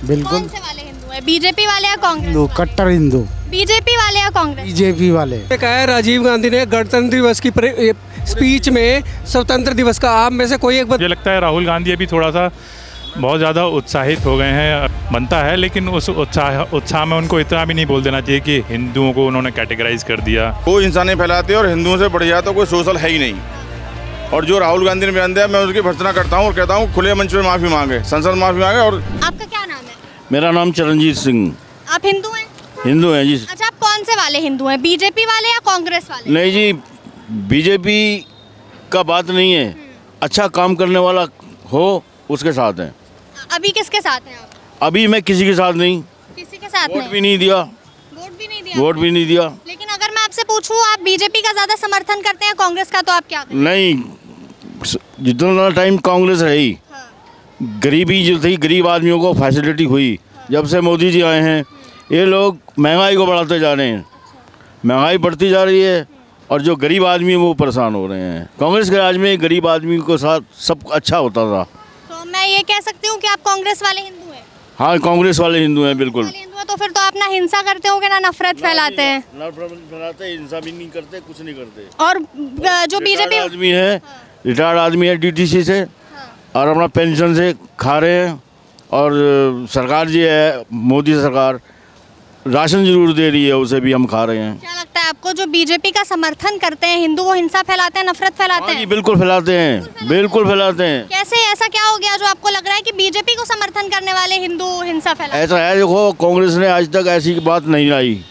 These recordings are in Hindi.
बिल्कुल। कौन से वाले हिंदू है, बीजेपी वाले या कांग्रेस हिंदू, वाले? कट्टर हिंदू। बीजेपी वाले या कांग्रेस? बीजेपी वाले। कहा है राजीव गांधी ने गणतंत्र दिवस की स्पीच में स्वतंत्र दिवस का आप में से कोई एक मुझे लगता है राहुल गांधी अभी थोड़ा सा बहुत ज़्यादा उत्साहित हो गए हैं, बनता है, लेकिन उस उत्साह में उनको इतना भी नहीं बोल देना चाहिए कि हिंदुओं को उन्होंने कैटेगराइज कर दिया। कोई हिंसा नहीं फैलाते और हिंदुओं से बढ़िया तो कोई सोशल है ही नहीं। और जो राहुल गांधी ने बयान दिया मैं उसकी भर्त्सना करता हूँ और कहता हूँ खुले मंच में माफ़ी मांगे, संसद माफ़ी मांगे। और आपका क्या नाम है? मेरा नाम चरणजीत सिंह। आप हिंदू हैं? हिंदू हैं जी। अच्छा, आप कौन से वाले हिंदू हैं, बीजेपी वाले या कांग्रेस वाले? नहीं जी, बीजेपी का बात नहीं है, अच्छा काम करने वाला हो उसके साथ हैं। अभी किसके साथ हैं आप? अभी मैं किसी के साथ नहीं, किसी के साथ वोट नहीं? भी नहीं दिया। वोट भी नहीं दिया? वोट भी नहीं दिया। लेकिन अगर मैं आपसे पूछूं आप बीजेपी का ज्यादा समर्थन करते हैं कांग्रेस का, तो आप क्या करें? नहीं, जितना टाइम कांग्रेस रही, हाँ। गरीबी जो थी, गरीब आदमियों को फैसिलिटी हुई। जब से मोदी जी आए हैं ये लोग महंगाई को बढ़ाते जा रहे हैं, महंगाई बढ़ती जा रही है और जो गरीब आदमी है वो परेशान हो रहे हैं। कांग्रेस के राज में गरीब आदमी को साथ सब अच्छा होता था। तो मैं ये कह सकती हूँ कि आप कांग्रेस वाले हिंदू हैं? हाँ, कांग्रेस वाले हिंदू हैं, बिल्कुल। हिंदू हैं तो फिर तो आप ना हिंसा करते होंगे ना नफरत फैलाते हैं। नफरत फैलाते, हिंसा भी नहीं करते, कुछ नहीं करते। और जो बीजेपी आदमी है, रिटायर्ड आदमी है डीटीसी से, और अपना पेंशन से खा रहे हैं। और सरकार जी है, मोदी सरकार राशन जरूर दे रही है, उसे भी हम खा रहे हैं। क्या लगता है आपको, जो बीजेपी का समर्थन करते हैं हिंदू, वो हिंसा फैलाते हैं, नफरत फैलाते हैं? बिल्कुल फैलाते हैं, बिल्कुल फैलाते हैं। कैसे, ऐसा क्या हो गया जो आपको लग रहा है कि बीजेपी को समर्थन करने वाले हिंदू हिंसा फैलाते हैं? ऐसा है, देखो कांग्रेस ने आज तक ऐसी बात नहीं लाई।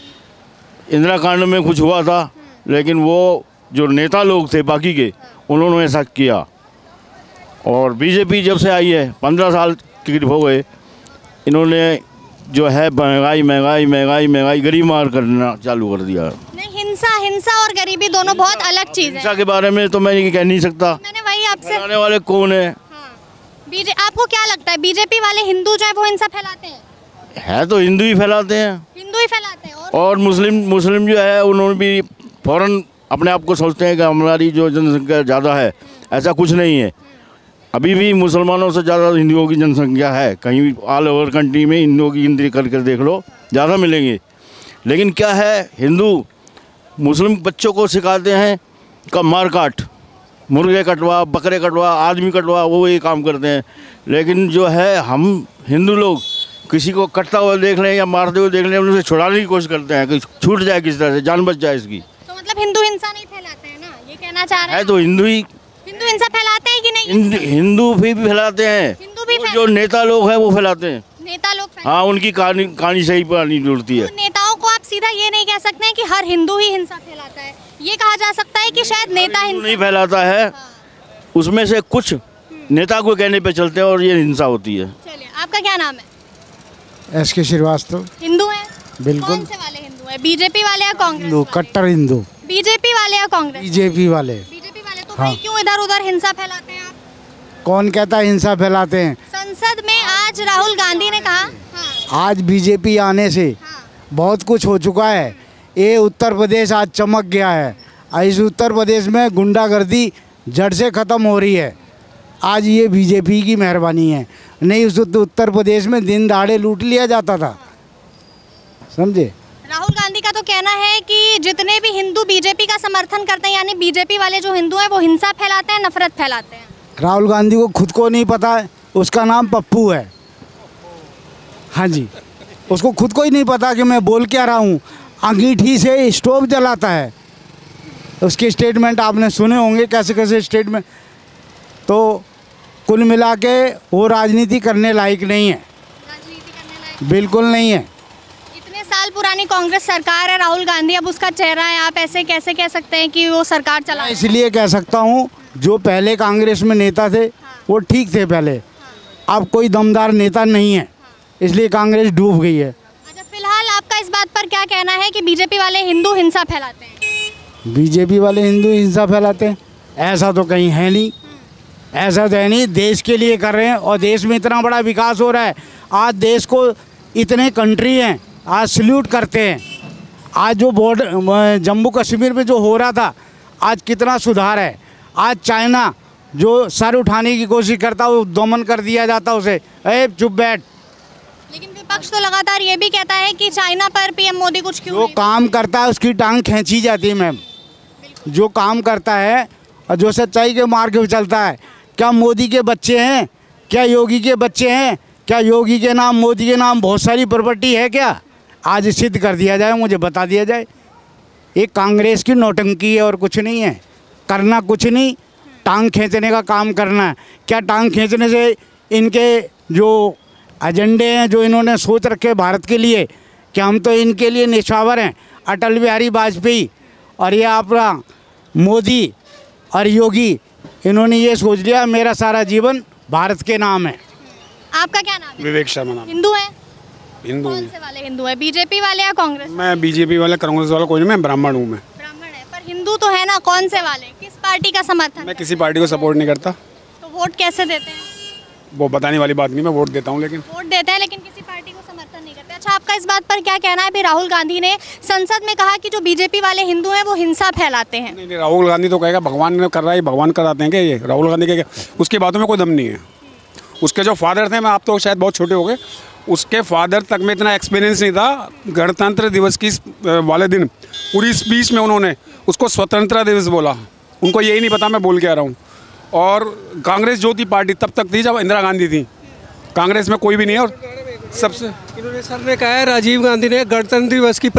इंदिरा कांड में कुछ हुआ था, लेकिन वो जो नेता लोग थे बाकी के, उन्होंने ऐसा किया। और बीजेपी जब से आई है 15 साल करीब हो गए, इन्होंने जो है महंगाई महंगाई महंगाई महंगाई गरीब मार करना चालू कर दिया। नहीं, हिंसा और गरीबी दोनों बहुत अलग चीज है। हिंसा के बारे में तो मैं ये कह नहीं सकता। मैंने वही आपसे, बनाने वाले कौन है? आपको क्या लगता है बीजेपी वाले हिंदू जो है वो हिंसा फैलाते हैं? है तो हिंदू ही फैलाते हैं। हिंदू ही फैलाते हैं। और मुस्लिम जो है उन्होंने भी फौरन अपने आप को सोचते हैं कि हमारी जो जनसंख्या ज़्यादा है, ऐसा कुछ नहीं है। अभी भी मुसलमानों से ज़्यादा हिंदुओं की जनसंख्या है। कहीं भी ऑल ओवर कंट्री में हिंदुओं की गिनती करके देख लो, ज़्यादा मिलेंगे। लेकिन क्या है, हिंदू मुस्लिम बच्चों को सिखाते हैं का मार काट, मुर्गे कटवा, बकरे कटवा, आदमी कटवा, वो ये काम करते हैं। लेकिन जो है हम हिंदू लोग किसी को कटता हुआ देख लें या मारते हुए देख लें, उनसे छुड़ाने की कोशिश करते हैं कि छूट जाए, किस तरह से जान बच जाए इसकी। तो मतलब हिंदू हिंसा नहीं फैलाते हैं ना, ये कहना चाह रहे हैं? है तो हिंदू हिंसा फैलाते हैं कि नहीं? हिंदू भी फैलाते हैं। हिंदू भी जो नेता लोग हैं वो फैलाते हैं। नेता लोग हाँ, उनकी कहानी सही पानी जुड़ती है। तो नेताओं को आप सीधा ये नहीं कह सकते हैं कि हर हिंदू ही हिंसा फैलाता है। ये कहा जा सकता है कि शायद नेता हिंसा नहीं फैलाता है, उसमें से कुछ नेता को कहने पे चलते हैं और ये हिंसा होती है। चलिए, आपका क्या नाम है? SK श्रीवास्तव। हिंदू हैं? बिल्कुल। कौन से वाले हिंदू हैं, बीजेपी वाले या कांग्रेस? हिंदू, कट्टर हिंदू। बीजेपी वाले या कांग्रेस? बीजेपी वाले। बीजेपी वाले। तो हाँ। भाई क्यों इधर उधर हिंसा फैलाते हैं आप? कौन कहता है हिंसा फैलाते हैं? संसद में आज राहुल गांधी ने कहा। हाँ। आज बीजेपी आने से बहुत कुछ हो चुका है। ये उत्तर प्रदेश आज चमक गया है। इस उत्तर प्रदेश में गुंडागर्दी जड़ से ख़त्म हो रही है। आज ये बीजेपी की मेहरबानी है। नहीं, उस उत्तर प्रदेश में दिन दहाड़े लूट लिया जाता था, समझे? राहुल गांधी का तो कहना है कि जितने भी हिंदू बीजेपी का समर्थन करते हैं, यानी बीजेपी वाले जो हिंदू हैं वो हिंसा फैलाते हैं, नफरत फैलाते हैं। राहुल गांधी को खुद को नहीं पता है, उसका नाम पप्पू है। हाँ जी, उसको खुद को ही नहीं पता कि मैं बोल क्या रहा हूँ। अंगीठी से स्टोव जलाता है। उसके स्टेटमेंट आपने सुने होंगे, कैसे कैसे स्टेटमेंट। तो कुल मिला के वो राजनीति करने लायक नहीं है, राजनीति करने लायक बिल्कुल नहीं है। इतने साल पुरानी कांग्रेस सरकार है, राहुल गांधी अब उसका चेहरा है, आप ऐसे कैसे कह सकते हैं कि वो सरकार चला? इसलिए कह सकता हूँ, जो पहले कांग्रेस में नेता थे वो ठीक थे पहले। अब कोई दमदार नेता नहीं है, इसलिए कांग्रेस डूब गई है। अच्छा, फिलहाल आपका इस बात पर क्या कहना है कि बीजेपी वाले हिंदू हिंसा फैलाते हैं? बीजेपी वाले हिंदू हिंसा फैलाते हैं? ऐसा तो कहीं है नहीं, ऐसा तो है नहीं। देश के लिए कर रहे हैं और देश में इतना बड़ा विकास हो रहा है। आज देश को इतने कंट्री हैं, आज सल्यूट करते हैं। आज जो बॉर्डर जम्मू कश्मीर में जो हो रहा था, आज कितना सुधार है। आज चाइना जो सर उठाने की कोशिश करता, वो दमन कर दिया जाता उसे, ए चुप बैठ। लेकिन विपक्ष तो लगातार ये भी कहता है कि चाइना पर पीएम मोदी कुछ क्यों जो नहीं काम करता है उसकी टांग खींची जाती है मैम। जो काम करता है और जो सच्चाई के मार्ग पे चलता है। क्या मोदी के बच्चे हैं? क्या योगी के बच्चे हैं? क्या योगी के नाम मोदी के नाम बहुत सारी प्रॉपर्टी है क्या? आज सिद्ध कर दिया जाए, मुझे बता दिया जाए। ये कांग्रेस की नौटंकी है और कुछ नहीं है। करना कुछ नहीं, टांग खींचने का काम करना है। क्या टांग खींचने से इनके जो एजेंडे हैं, जो इन्होंने सोच रखे भारत के लिए, कि हम तो इनके लिए निछावर हैं, अटल बिहारी वाजपेयी और ये आपका मोदी और योगी, इन्होंने ये सोच लिया मेरा सारा जीवन भारत के नाम है। आपका क्या नाम है? विवेक शर्मा नाम। हिंदू है? हिंदू कौन से वाले हिंदू है? बीजेपी वाले या कांग्रेस? मैं बीजेपी वाला, कांग्रेस वाला कोई नहीं, मैं ब्राह्मण हूँ। मैं ब्राह्मण है पर हिंदू तो है ना। कौन से वाले? किस पार्टी का समर्थन? मैं किसी पार्टी को सपोर्ट नहीं करता। तो वोट कैसे देते हैं? वो बताने वाली बात नहीं, मैं वोट देता हूँ लेकिन वोट देते हैं लेकिन किसी पार्टी को समर्थन नहीं करते। अच्छा, आपका इस बात पर क्या कहना है? अभी राहुल गांधी ने संसद में कहा कि जो बीजेपी वाले हिंदू हैं वो हिंसा फैलाते हैं। नहीं, राहुल गांधी तो कहेगा भगवान कर रहा है, भगवान कराते हैं क्या ये? राहुल गांधी के उसकी बातों में कोई दम नहीं है। उसके जो फादर थे, मैं आप तो शायद बहुत छोटे हो गए, उसके फादर तक में इतना एक्सपीरियंस नहीं था। गणतंत्र दिवस की वाले दिन पूरी स्पीच में उन्होंने उसको स्वतंत्रता दिवस बोला। उनको यही नहीं पता मैं बोल के आ रहा हूँ। और कांग्रेस जो थी पार्टी तब तक थी जब इंदिरा गांधी थी। कांग्रेस में कोई भी नहीं है। और सबसे इन्होंने सर ने कहा है, राजीव गांधी ने गणतंत्र दिवस की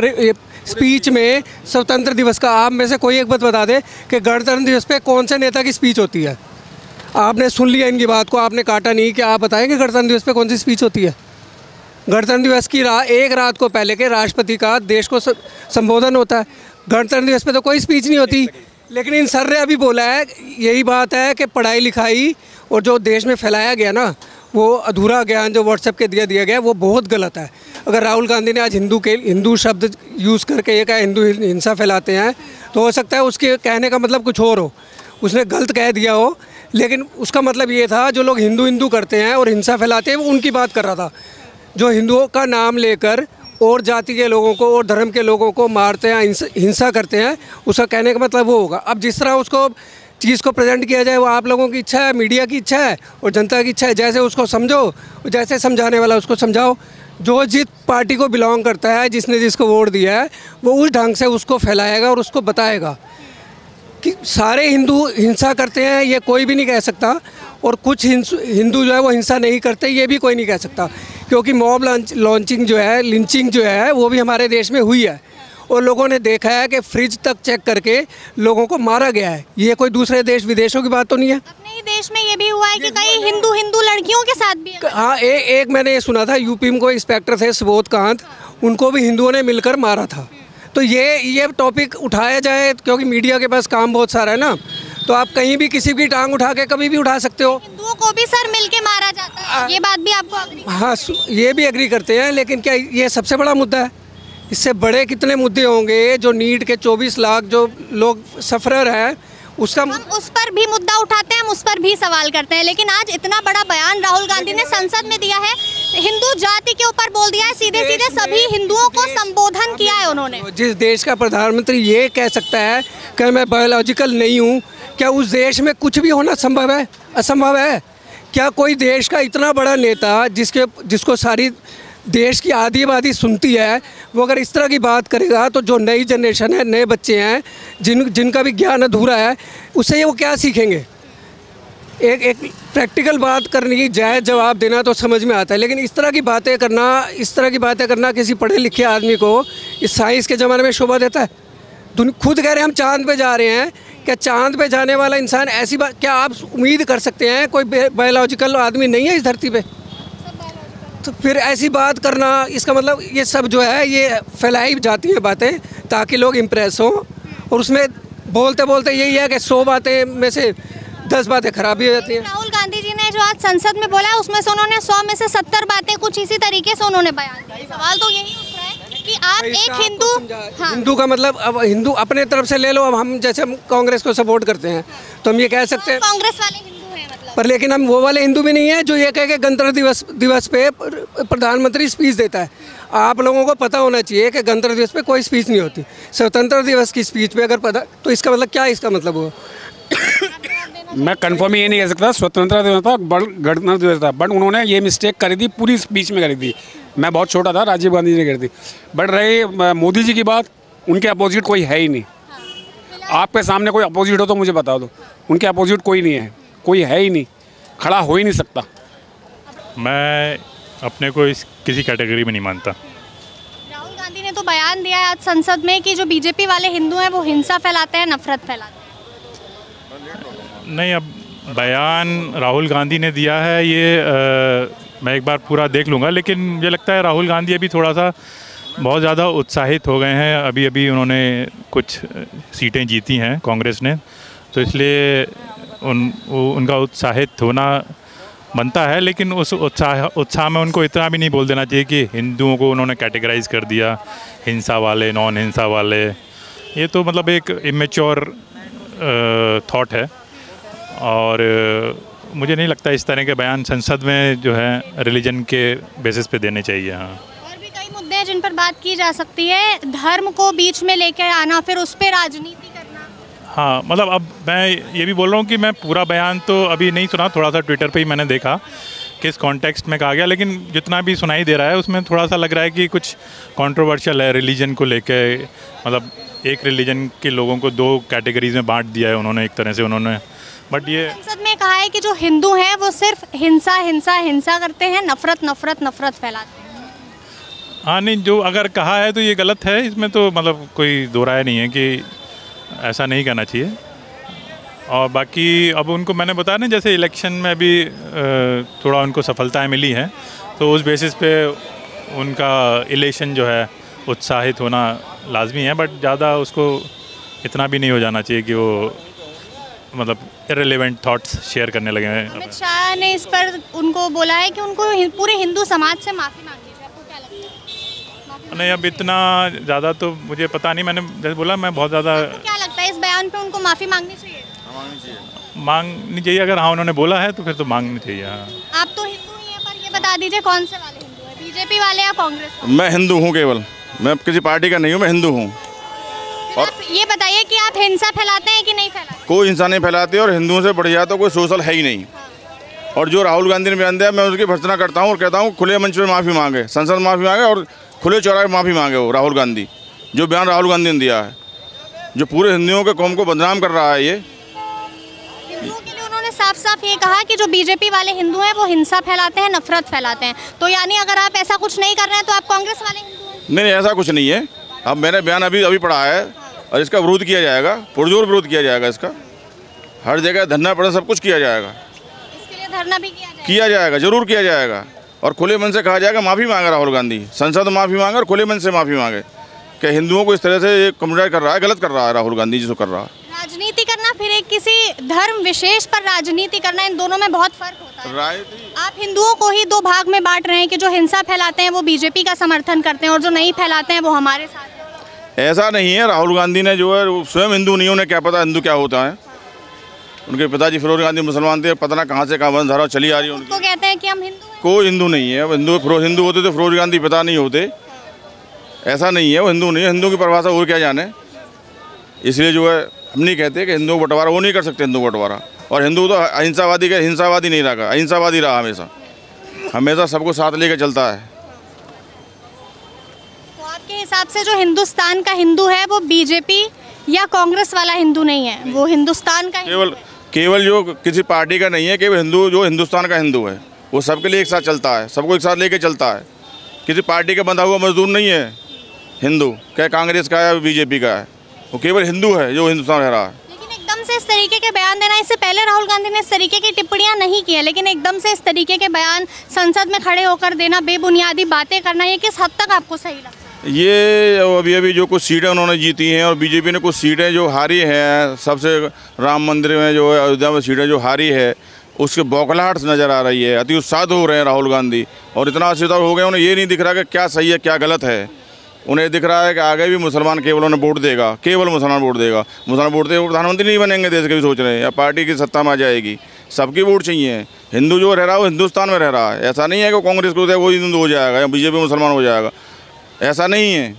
स्पीच में स्वतंत्र दिवस का, आप में से कोई एक बात बता दे कि गणतंत्र दिवस पे कौन से नेता की स्पीच होती है? आपने सुन लिया इनकी बात को, आपने काटा नहीं कि आप बताएंगे गणतंत्र दिवस पे कौन सी स्पीच होती है? गणतंत्र दिवस की एक रात को पहले के राष्ट्रपति का देश को संबोधन होता है। गणतंत्र दिवस पे तो कोई स्पीच नहीं होती। लेकिन इन सर ने अभी बोला है, यही बात है कि पढ़ाई लिखाई और जो देश में फैलाया गया ना, वो अधूरा ज्ञान जो व्हाट्सएप के दिया गया वो बहुत गलत है। अगर राहुल गांधी ने आज हिंदू शब्द यूज़ करके ये कहा हिंदू हिंसा फैलाते हैं, तो हो सकता है उसके कहने का मतलब कुछ और हो, उसने गलत कह दिया हो। लेकिन उसका मतलब ये था जो लोग हिंदू करते हैं और हिंसा फैलाते हैं, वो उनकी बात कर रहा था। जो हिंदुओं का नाम लेकर और जाति के लोगों को और धर्म के लोगों को मारते हैं, हिंसा करते हैं, उसका कहने का मतलब वो होगा। अब जिस तरह उसको चीज़ को प्रेजेंट किया जाए वो आप लोगों की इच्छा है, मीडिया की इच्छा है और जनता की इच्छा है। जैसे उसको समझो, जैसे समझाने वाला उसको समझाओ। जो जिस पार्टी को बिलोंग करता है, जिसने जिसको वोट दिया है, वो उस ढंग से उसको फैलाएगा और उसको बताएगा कि सारे हिंदू हिंसा करते हैं, ये कोई भी नहीं कह सकता। और कुछ हिंदू जो है वो हिंसा नहीं करते, ये भी कोई नहीं कह सकता। क्योंकि मॉब लॉन्चिंग जो है, लिंचिंग जो है, वो भी हमारे देश में हुई है और लोगों ने देखा है कि फ्रिज तक चेक करके लोगों को मारा गया है। ये कोई दूसरे देश विदेशों की बात तो नहीं है। अपने ही देश में ये भी हुआ है कि कई हिंदू लड़कियों के साथ भी है। हाँ, एक मैंने ये सुना था, यूपी में कोई इंस्पेक्टर थे सुबोध कांत, उनको भी हिंदुओं ने मिलकर मारा था। तो ये टॉपिक उठाया जाए, क्योंकि मीडिया के पास काम बहुत सारा है ना, तो आप कहीं भी किसी की टांग उठा के कभी भी उठा सकते हो। हिंदुओं को भी सर मिलके मारा जाता है, ये बात भी आपको अग्री? हाँ, ये भी एग्री करते हैं। लेकिन क्या ये सबसे बड़ा मुद्दा है? इससे बड़े कितने मुद्दे होंगे? जो नीट के 24 लाख जो लोग सफरर हैं, उसका हम उस पर भी मुद्दा उठाते हैं, हम उस पर भी सवाल करते हैं। लेकिन आज इतना बड़ा बयान राहुल गांधी ने संसद में दिया है, हिंदू जाति के ऊपर बोल दिया है, सीधे सीधे सभी हिंदुओं को संबोधन किया है उन्होंने। जिस देश का प्रधानमंत्री ये कह सकता है कि मैं बायोलॉजिकल नहीं हूँ, क्या उस देश में कुछ भी होना संभव है? असंभव है। क्या कोई देश का इतना बड़ा नेता जिसको सारी देश की आधी आबादी सुनती है, वो अगर इस तरह की बात करेगा, तो जो नई जनरेशन है, नए बच्चे हैं, जिनका भी ज्ञान अधूरा है, उससे वो क्या सीखेंगे? एक प्रैक्टिकल बात करने की जायज़ जवाब देना तो समझ में आता है, लेकिन इस तरह की बातें करना किसी पढ़े लिखे आदमी को इस साइंस के ज़माने में शोभा देता है? खुद कह रहे हैं हम चांद पे जा रहे हैं। क्या चांद पे जाने वाला इंसान ऐसी बात, क्या आप उम्मीद कर सकते हैं कोई बायोलॉजिकल आदमी नहीं है इस धरती पे? तो फिर ऐसी बात करना, इसका मतलब ये सब जो है ये फैलाई जाती हैं बातें ताकि लोग इम्प्रेस हों। और उसमें बोलते बोलते यही है कि 100 बातें में से 10 बातें खराब भी हो जाती हैं। राहुल गांधी जी ने जो आज संसद में बोला है, उसमें से उन्होंने 100 में से 70 बातें कुछ इसी तरीके से उन्होंने बयान की। सवाल तो यही उठ रहा है कि आप एक हिंदू, हिंदू का मतलब अब हिंदू अपने तरफ से ले लो। अब हम जैसे हम कांग्रेस को सपोर्ट करते हैं तो हम ये कह सकते हैं कांग्रेस वाले हिंदू हैं मतलब, पर लेकिन हम वो वाले हिंदू भी नहीं है जो ये कह के गणतंत्र दिवस पे प्रधानमंत्री स्पीच देता है। आप लोगों को पता होना चाहिए कि गणतंत्र दिवस पे कोई स्पीच नहीं होती। स्वतंत्रता दिवस की स्पीच पे अगर पता, तो इसका मतलब क्या? इसका मतलब हुआ मैं कंफर्म ये नहीं कह सकता स्वतंत्रता दिवस था, गणतंत्र दिवस था, बट उन्होंने ये मिस्टेक करी थी, पूरी स्पीच में करी थी। मैं बहुत छोटा था, राजीव गांधी जी ने करी थी। बट रही मोदी जी की बात, उनके अपोजिट कोई है ही नहीं। आपके सामने कोई अपोजिट हो तो मुझे बता दो, उनके अपोजिट कोई नहीं है, कोई है ही नहीं, खड़ा हो ही नहीं सकता। मैं अपने को इस किसी कैटेगरी में नहीं मानता। राहुल गांधी ने तो बयान दिया है आज संसद में कि जो बीजेपी वाले हिंदू हैं वो हिंसा फैलाते हैं, नफरत फैलाते हैं। नहीं, अब बयान राहुल गांधी ने दिया है ये मैं एक बार पूरा देख लूँगा, लेकिन मुझे लगता है राहुल गांधी अभी थोड़ा सा बहुत ज़्यादा उत्साहित हो गए हैं। अभी उन्होंने कुछ सीटें जीती हैं कांग्रेस ने, तो इसलिए उनका उत्साहित होना बनता है, लेकिन उस उत्साह में उनको इतना भी नहीं बोल देना चाहिए कि हिंदुओं को उन्होंने कैटेगराइज कर दिया, हिंसा वाले, नॉन हिंसा वाले। ये तो मतलब एक इमेच्योर थॉट है, और मुझे नहीं लगता इस तरह के बयान संसद में जो है रिलीजन के बेसिस पे देने चाहिए। हाँ, और भी कई मुद्दे हैं जिन पर बात की जा सकती है, धर्म को बीच में लेकर आना, फिर उस पर राजनीति करना। हाँ, मतलब अब मैं ये भी बोल रहा हूँ कि मैं पूरा बयान तो अभी नहीं सुना, थोड़ा सा ट्विटर पे ही मैंने देखा किस कॉन्टेक्स्ट में कहा गया, लेकिन जितना भी सुनाई दे रहा है उसमें थोड़ा सा लग रहा है कि कुछ कंट्रोवर्शियल है रिलीजन को लेके। मतलब एक रिलीजन के लोगों को दो कैटेगरीज में बांट दिया है उन्होंने, एक तरह से उन्होंने। बट ये संसद में कहा है कि जो हिंदू हैं वो सिर्फ हिंसा हिंसा हिंसा करते हैं, नफरत नफरत नफरत फैलाते हैं। हाँ, नहीं, जो अगर कहा है तो ये गलत है, इसमें तो मतलब कोई दो राय नहीं है कि ऐसा नहीं करना चाहिए। और बाकी अब उनको मैंने बताया ना, जैसे इलेक्शन में भी थोड़ा उनको सफलताएं मिली हैं, तो उस बेसिस पे उनका इलेक्शन जो है उत्साहित होना लाजमी है, बट ज़्यादा उसको इतना भी नहीं हो जाना चाहिए कि वो मतलब इररिलेवेंट थॉट्स शेयर करने लगे हैं। अमित शाह ने इस पर उनको बोला है कि उनको पूरे हिंदू समाज से माफ़ी मांगनी चाहिए। आपको क्या लगता है? नहीं, अब इतना ज़्यादा तो मुझे पता नहीं, मैंने जैसे बोला मैं बहुत ज़्यादा। क्या लगता है इस बयान पे उनको माफ़ी मांगनी चाहिए? मांगनी चाहिए, अगर हाँ उन्होंने बोला है तो फिर तो मांगनी चाहिए। हाँ, आप तो हिंदू ही हैं, पर ये बता दीजिए कौन से वाले हिंदू हैं, बीजेपी वाले या कांग्रेस वाले? मैं हिंदू हूँ, केवल मैं किसी पार्टी का नहीं हूँ, मैं हिंदू हूँ। और आप ये बताइए कि आप हिंसा फैलाते हैं कि नहीं फैलाते? कोई हिंसा नहीं फैलाते, और हिंदुओं से बढ़िया तो कोई सोशल है ही नहीं। और जो राहुल गांधी ने बयान दिया, मैं उसकी भर्त्सना करता हूँ और कहता हूँ खुले मंच में माफ़ी मांगे, संसद में माफ़ी मांगे और खुले चौराहे में माफ़ी मांगे वो राहुल गांधी। जो बयान राहुल गांधी ने दिया है, जो पूरे हिंदुओं के कौम को बदनाम कर रहा है, ये हिंदुओं के लिए उन्होंने साफ साफ ये कहा कि जो बीजेपी वाले हिंदू हैं वो हिंसा फैलाते हैं, नफरत फैलाते हैं। तो यानी अगर आप ऐसा कुछ नहीं कर रहे हैं तो आप कांग्रेस वाले हिंदू हैं? नहीं, ऐसा कुछ नहीं है। अब मैंने बयान अभी पढ़ा है और इसका विरोध किया जाएगा, पुरजोर विरोध किया जाएगा इसका। हर जगह धरना पड़ा, सब कुछ किया जाएगा। इसके लिए धरना भी किया जाएगा, जरूर किया जाएगा। और खुले मन से कहा जाएगा माफ़ी मांगे राहुल गांधी, संसद में माफ़ी मांगे और खुले मन से माफ़ी मांगे कि हिंदुओं को इस तरह से कम्युनिकेट कर रहा है, गलत कर रहा है राहुल गांधी जिसको कर रहा है। राजनीति करना, फिर एक किसी धर्म विशेष पर राजनीति करना, इन दोनों में बहुत फर्क होता है। आप हिंदुओं को ही दो भाग में बांट रहे हैं कि जो हिंसा फैलाते हैं वो बीजेपी का समर्थन करते हैं और जो नहीं फैलाते हैं वो हमारे साथ हैं। ऐसा नहीं है। राहुल गांधी ने जो है वो स्वयं हिंदू नहीं, उन्हें क्या पता हिंदू क्या होता है। उनके पिताजी फिरोज गांधी मुसलमान थे, पता ना कहाँ से कहाँ धारा चली आ रही है उनको कहते हैं कि हम हिंदू हैं। कोई हिंदू नहीं है। हिंदू होते तो फिरोज गांधी पिता नहीं होते। ऐसा नहीं है, वो हिंदू नहीं है। हिंदू की परिभाषा और क्या जाने। इसलिए जो है हम नहीं कहते कि हिंदू बंटवारा, वो नहीं कर सकते हिंदू बंटवारा। और हिंदू तो अहिंसावादी का हिंसावादी नहीं रहा, अहिंसावादी रहा हमेशा, हमेशा सबको साथ लेकर चलता है। के हिसाब से जो हिंदुस्तान का हिंदू है वो बीजेपी या कांग्रेस वाला हिंदू नहीं है, वो हिंदुस्तान का केवल जो किसी पार्टी का नहीं है, केवल हिंदू जो हिंदुस्तान का हिंदू है वो सबके लिए एक साथ चलता है, सबको एक साथ लेके चलता है। किसी पार्टी का बंधा हुआ मजदूर नहीं है हिंदू, क्या कांग्रेस का है या बीजेपी का है, वो केवल हिंदू है जो हिंदुस्तान रह रहा है। लेकिन एकदम से इस तरीके के बयान देना, इससे पहले राहुल गांधी ने इस तरीके की टिप्पणियां नहीं की है, लेकिन एकदम से इस तरीके के बयान संसद में खड़े होकर देना, बेबुनियादी बातें करना, ये किस हद तक आपको सही लगता है? ये अभी जो कुछ सीटें उन्होंने जीती हैं और बीजेपी ने कुछ सीटें जो हारी हैं, सबसे राम मंदिर में जो है अयोध्या में सीटें जो हारी है उसके बौखलाहट नज़र आ रही है। अति उत्साहित हो रहे हैं राहुल गांधी, और इतना उत्साहित हो गए उन्हें ये नहीं दिख रहा कि क्या सही है क्या गलत है। उन्हें दिख रहा है कि आगे भी मुसलमान केवल उन्हें वोट देगा, केवल मुसलमान वोट देगा। मुसलमान वोट देगा, प्रधानमंत्री नहीं बनेंगे देश के, भी सोच रहे हैं, या पार्टी की सत्ता में आ जाएगी। सबकी वोट चाहिए। हिंदू जो रह रहा है वो हिंदुस्तान में रह रहा है। ऐसा नहीं है कि कांग्रेस को वो हिंदू हो जाएगा या बीजेपी मुसलमान हो जाएगा, ऐसा नहीं है।